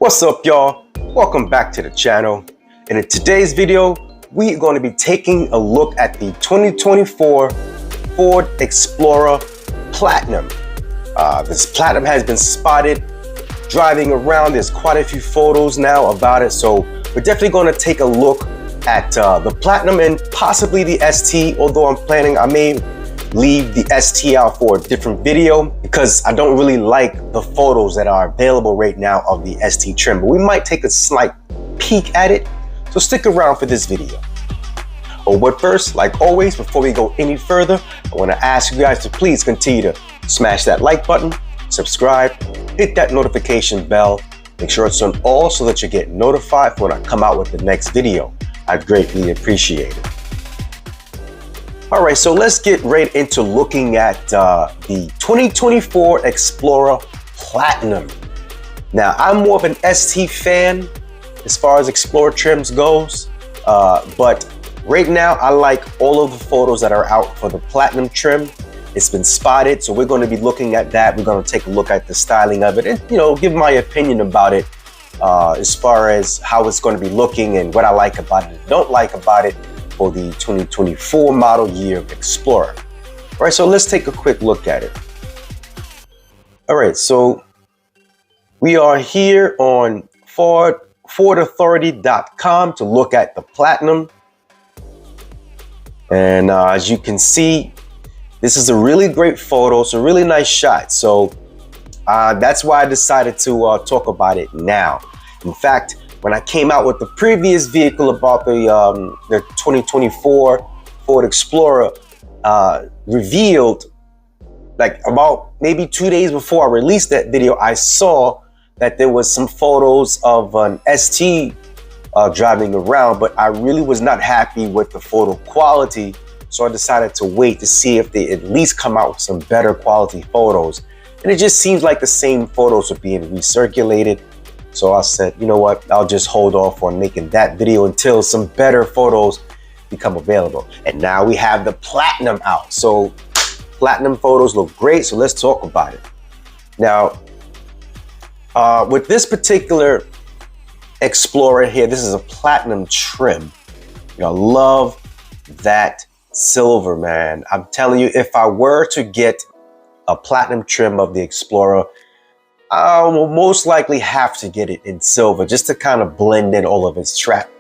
What's up, y'all? Welcome back to the channel. And in today's video, we're going to be taking a look at the 2024 Ford Explorer Platinum. This Platinum has been spotted driving around. There's quite a few photos now about it. So we're definitely going to take a look at the Platinum and possibly the ST, although I may leave the ST out for a different video because I don't really like the photos that are available right now of the ST trim, but we might take a slight peek at it, so stick around for this video. Oh, but first, like always, before we go any further, I want to ask you guys to please continue to smash that like button, subscribe, hit that notification bell, make sure it's on all so that you get notified when I come out with the next video. I'd greatly appreciate it. All right, so let's get right into looking at the 2024 Explorer Platinum. Now, I'm more of an ST fan as far as Explorer trims goes, but right now I like all of the photos that are out for the Platinum trim. It's been spotted, so we're going to be looking at that. We're going to take a look at the styling of it and, give my opinion about it as far as how it's going to be looking and what I like about it and don't like about it for the 2024 model year of Explorer. All right, so let's take a quick look at it. All right, so we are here on FordAuthority.com to look at the Platinum. And as you can see, this is a really great photo. It's a really nice shot. So that's why I decided to talk about it now. In fact, when I came out with the previous vehicle about the 2024 Ford Explorer, revealed, like about maybe 2 days before I released that video, I saw that there was some photos of an ST driving around, but I really was not happy with the photo quality. So I decided to wait to see if they at least come out with some better quality photos. And it just seems like the same photos are being recirculated. So I said, you know what, I'll just hold off on making that video until some better photos become available. And now we have the Platinum out. So Platinum photos look great. So let's talk about it. Now, with this particular Explorer here, this is a Platinum trim. I love that silver, man. I'm telling you, if I were to get a Platinum trim of the Explorer, I will most likely have to get it in silver just to kind of blend in all of its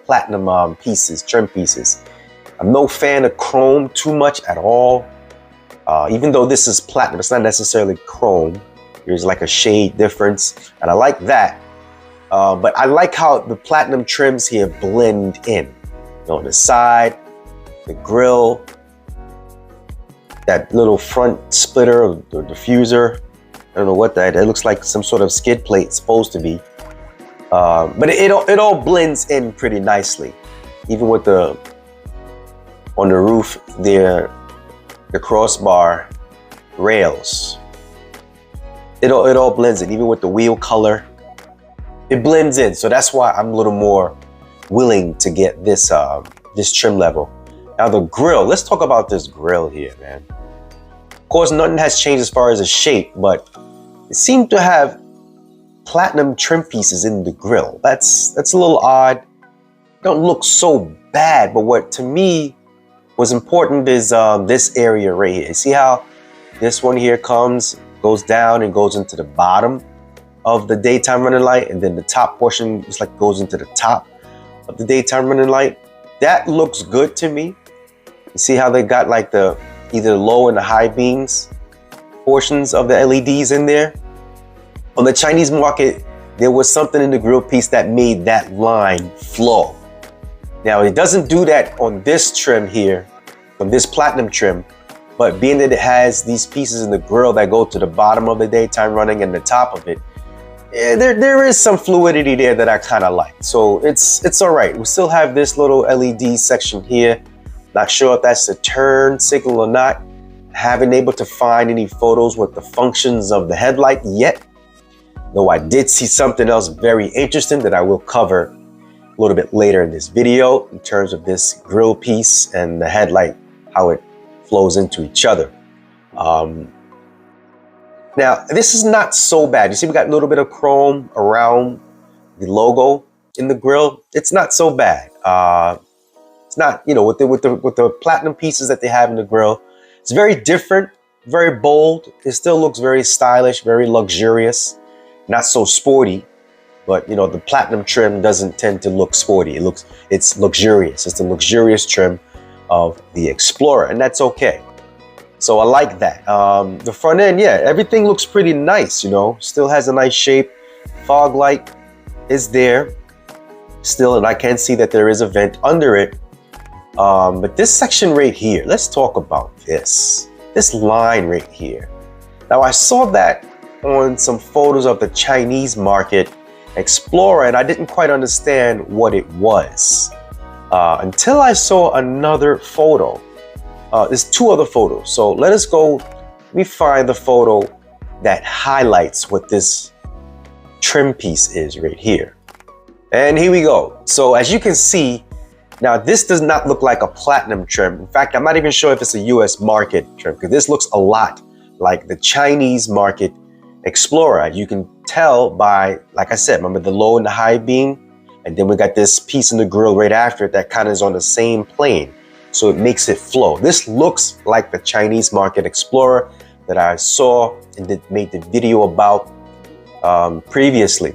platinum trim pieces. I'm no fan of chrome too much at all. Even though this is platinum, it's not necessarily chrome. There's like a shade difference, and I like that. But I like how the Platinum trims here blend in. On the side, the grille, that little front splitter or diffuser. I don't know what that is. It looks like some sort of skid plate, supposed to be. But it all blends in pretty nicely. Even with on the roof there, the crossbar rails. It all blends in, even with the wheel color. It blends in, so that's why I'm a little more willing to get this trim level. Now the grille, let's talk about this grille here, man. Of course, nothing has changed as far as the shape, but it seemed to have platinum trim pieces in the grille. That's a little odd. Don't look so bad, but what to me was important is this area right here. See how this one here goes down and goes into the bottom of the daytime running light, and then the top portion is like goes into the top of the daytime running light. That looks good to me. You see how they got like the either low and the high beams portions of the LEDs in there. On the Chinese market, there was something in the grille piece that made that line flow. Now, it doesn't do that on this trim here, on this Platinum trim, but being that it has these pieces in the grille that go to the bottom of the daytime running and the top of it, there is some fluidity there that I kind of like. So it's all right. We still have this little LED section here. Not sure if that's the turn signal or not. Haven't able to find any photos with the functions of the headlight yet. Though I did see something else very interesting that I will cover a little bit later in this video in terms of this grille piece and the headlight, how it flows into each other. Now, this is not so bad. You see, we got a little bit of chrome around the logo in the grill, it's not so bad. It's not, you know, with the platinum pieces that they have in the grill, it's very different, very bold. It still looks very stylish, very luxurious, not so sporty. But you know, the platinum trim doesn't tend to look sporty. It's luxurious. It's the luxurious trim of the Explorer, and that's okay. So I like that. The front end, yeah, everything looks pretty nice, you know, still has a nice shape. Fog light is there still, and I can see that there is a vent under it. But this section right here, let's talk about this line right here. Now, I saw that on some photos of the Chinese market Explorer, and I didn't quite understand what it was until I saw another photo. There's two other photos. So let me find the photo that highlights what this trim piece is right here. And here we go. So as you can see, now this does not look like a platinum trim. In fact, I'm not even sure if it's a US market trim, because this looks a lot like the Chinese market Explorer. You can tell by, like I said, remember the low and the high beam? And then we got this piece in the grill right after it that kind of is on the same plane. So it makes it flow. This looks like the Chinese market Explorer that I saw and made the video about previously.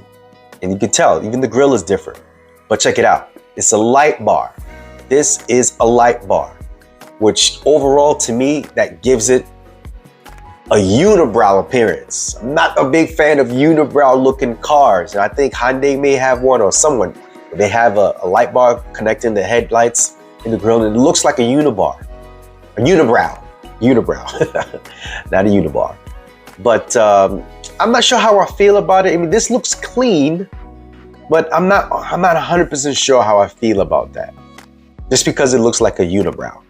And you can tell, even the grill is different. But check it out. It's a light bar. This is a light bar, which overall to me, that gives it a unibrow appearance. I'm not a big fan of unibrow looking cars. And I think Hyundai may have one, or someone. They have a light bar connecting the headlights in the grill, and it looks like a unibrow, not a unibar. But I'm not sure how I feel about it. I mean, this looks clean, but I'm not 100% sure how I feel about that, just because it looks like a unibrow.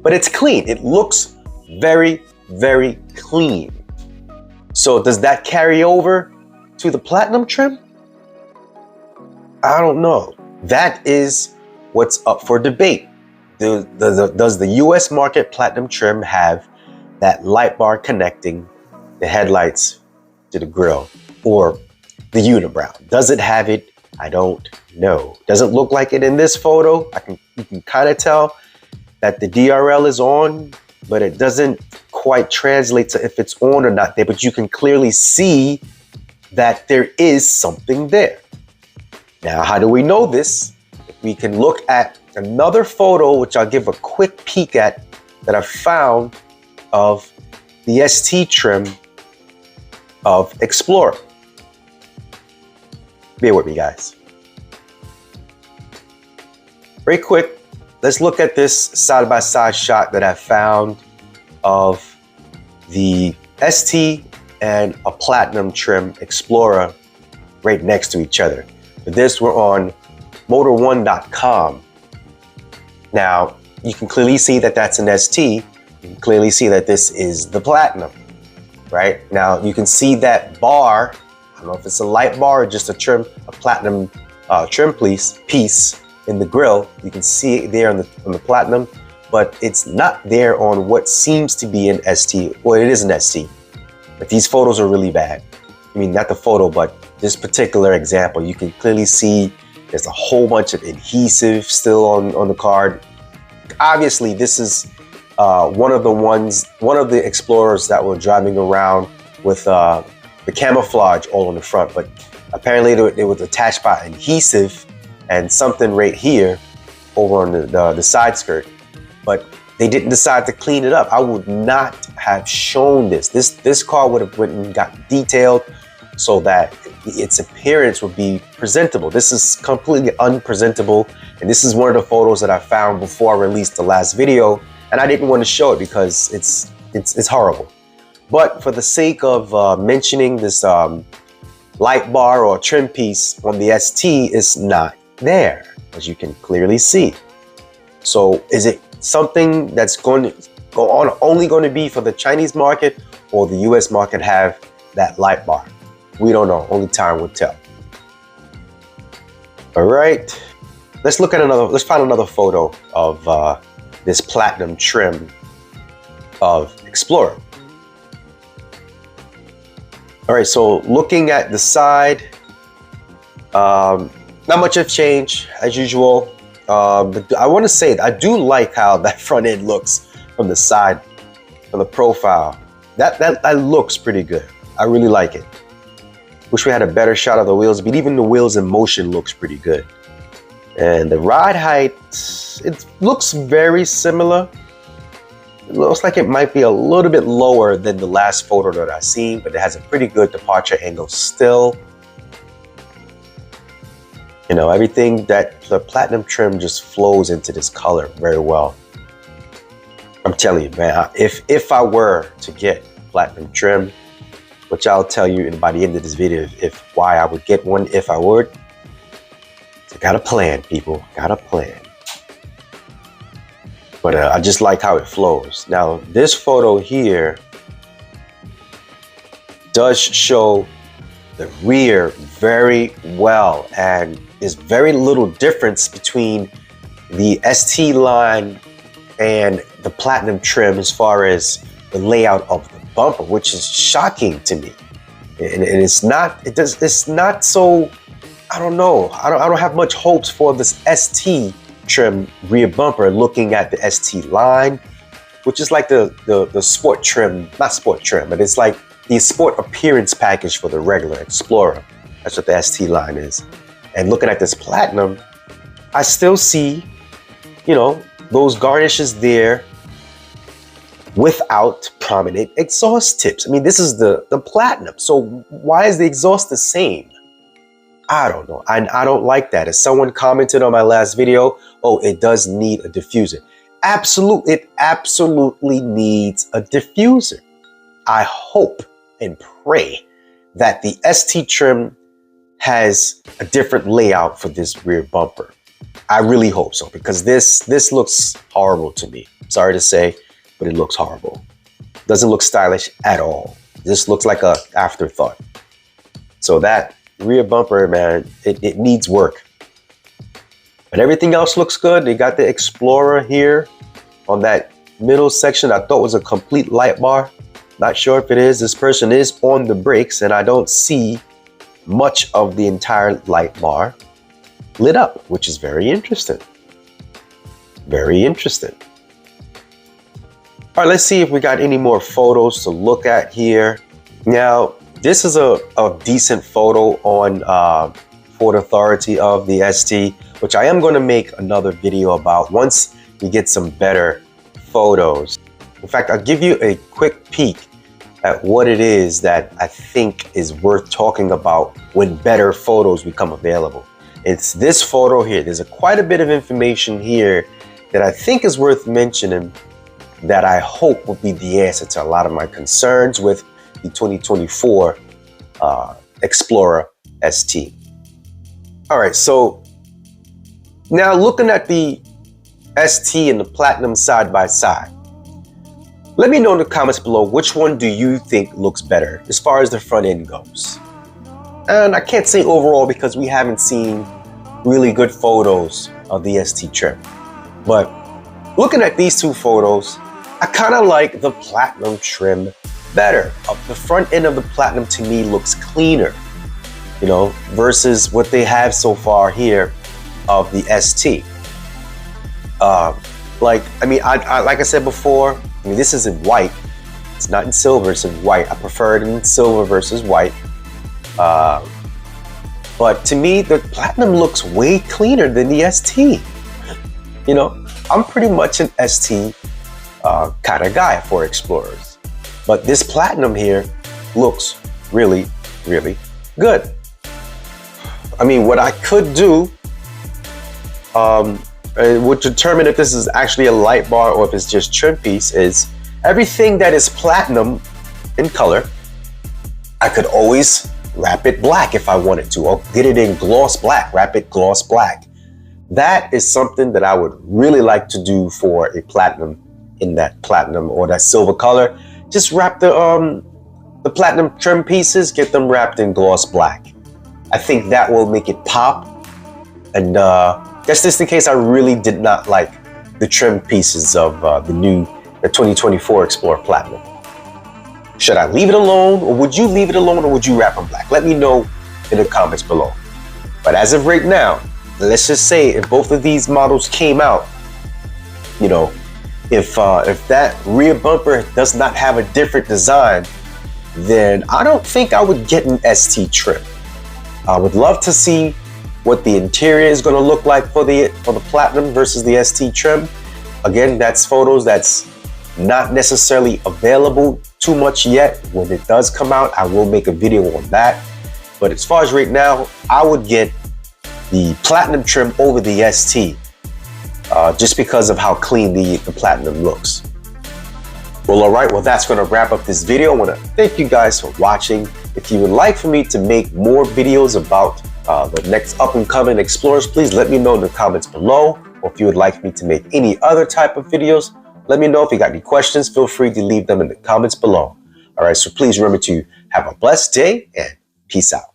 But it's clean. It looks very, very clean. So does that carry over to the platinum trim? I don't know. That is what's up for debate. Does the US market platinum trim have that light bar connecting the headlights to the grille, or the unibrow? Does it have it? I don't know. Doesn't look like it in this photo. You can kind of tell that the DRL is on, but it doesn't quite translate to if it's on or not there. But you can clearly see that there is something there. Now, how do we know this? We can look at another photo, which I'll give a quick peek at, that I found of the ST trim of Explorer. Bear with me, guys. Very quick, let's look at this side-by-side shot that I found of the ST and a platinum trim Explorer right next to each other. For this, we're on Motor1.com. Now, you can clearly see that that's an ST. You can clearly see that this is the platinum, right? Now, you can see that bar. I don't know if it's a light bar or just a platinum trim piece in the grill. You can see it there on the platinum, but it's not there on what seems to be an ST. Well, it is an ST, but these photos are really bad. I mean, not the photo, but this particular example, you can clearly see there's a whole bunch of adhesive still on the card. Obviously, this is one of the Explorers that were driving around with the camouflage all on the front, but apparently it was attached by adhesive and something right here over on the side skirt. But they didn't decide to clean it up. I would not have shown this. This car would have went and got detailed so that its appearance would be presentable. This is completely unpresentable, and this is one of the photos that I found before I released the last video, and I didn't want to show it because it's horrible. But for the sake of mentioning this light bar or trim piece on the ST, is not there, as you can clearly see. So is it something that's going to go on only going to be for the Chinese market, or the US market have that light bar? We don't know. Only time will tell. All right, let's find another photo of this platinum trim of Explorer. All right, so looking at the side, Not much of change as usual. But I want to say I do like how that front end looks from the side, from the profile. That looks pretty good. I really like it. Wish we had a better shot of the wheels, but even the wheels in motion looks pretty good. And the ride height, it looks very similar. It looks like it might be a little bit lower than the last photo that I've seen, but it has a pretty good departure angle still. You know, everything that the platinum trim just flows into this color very well. I'm telling you, man, if I were to get platinum trim, which I'll tell you by the end of this video if why I would get one if I would. So got a plan, people, got a plan. But I just like how it flows. Now, this photo here does show the rear very well, and there's very little difference between the ST line and the platinum trim as far as the layout of the bumper, which is shocking to me. And it's not so, I don't know. I don't have much hopes for this ST trim rear bumper looking at the ST line, which is like the sport trim, not sport trim, but it's like the sport appearance package for the regular Explorer. That's what the ST line is. And looking at this platinum, I still see, you know, those garnishes there without prominent exhaust tips. I mean, this is the platinum. So why is the exhaust the same? I don't know. I don't like that. As someone commented on my last video, oh, it does need a diffuser. It absolutely needs a diffuser. I hope and pray that the ST trim has a different layout for this rear bumper. I really hope so, because this looks horrible to me. Sorry to say, but it looks horrible. Doesn't look stylish at all. This looks like a afterthought. So that rear bumper, man, it needs work. But everything else looks good. They got the Explorer here on that middle section. I thought was a complete light bar. Not sure if it is. This person is on the brakes, and I don't see much of the entire light bar lit up, which is very interesting. Very interesting. All right, let's see if we got any more photos to look at here. Now, this is a decent photo on Ford Authority of the ST, which I am going to make another video about once we get some better photos. In fact, I'll give you a quick peek at what it is that I think is worth talking about when better photos become available. It's this photo here. There's quite a bit of information here that I think is worth mentioning, that I hope will be the answer to a lot of my concerns with the 2024 Explorer ST. All right, so now looking at the ST and the Platinum side by side, let me know in the comments below, which one do you think looks better as far as the front end goes? And I can't say overall because we haven't seen really good photos of the ST trim. But looking at these two photos, I kind of like the Platinum trim better. The front end of the Platinum to me looks cleaner, you know, versus what they have so far here of the ST. Like I said before, I mean, this is in white. It's not in silver, it's in white. I prefer it in silver versus white. But to me, the Platinum looks way cleaner than the ST. You know, I'm pretty much an ST kind of guy for Explorers. But this Platinum here looks really, really good. I mean, what I could do would determine if this is actually a light bar or if it's just trim piece is everything that is platinum in color, I could always wrap it black if I wanted to, or get it in gloss black, wrap it gloss black. That is something that I would really like to do for a Platinum in that platinum or that silver color. Just wrap the platinum trim pieces, get them wrapped in gloss black. I think that will make it pop. And that's just in case I really did not like the trim pieces of the 2024 Explorer Platinum. Should I leave it alone, or would you leave it alone, or would you wrap them black? Let me know in the comments below. But as of right now, let's just say if both of these models came out, you know, if that rear bumper does not have a different design, then I don't think I would get an ST trim. I would love to see what the interior is going to look like for the Platinum versus the ST trim. Again, that's photos that's not necessarily available too much yet. When it does come out, I will make a video on that. But as far as right now, I would get the Platinum trim over the ST, just because of how clean the Platinum looks. Well, all right, well, that's going to wrap up this video. I want to thank you guys for watching. If you would like for me to make more videos about the next up-and-coming Explorers, please let me know in the comments below. Or if you would like me to make any other type of videos, let me know. If you got any questions, feel free to leave them in the comments below. All right, so please remember to have a blessed day and peace out.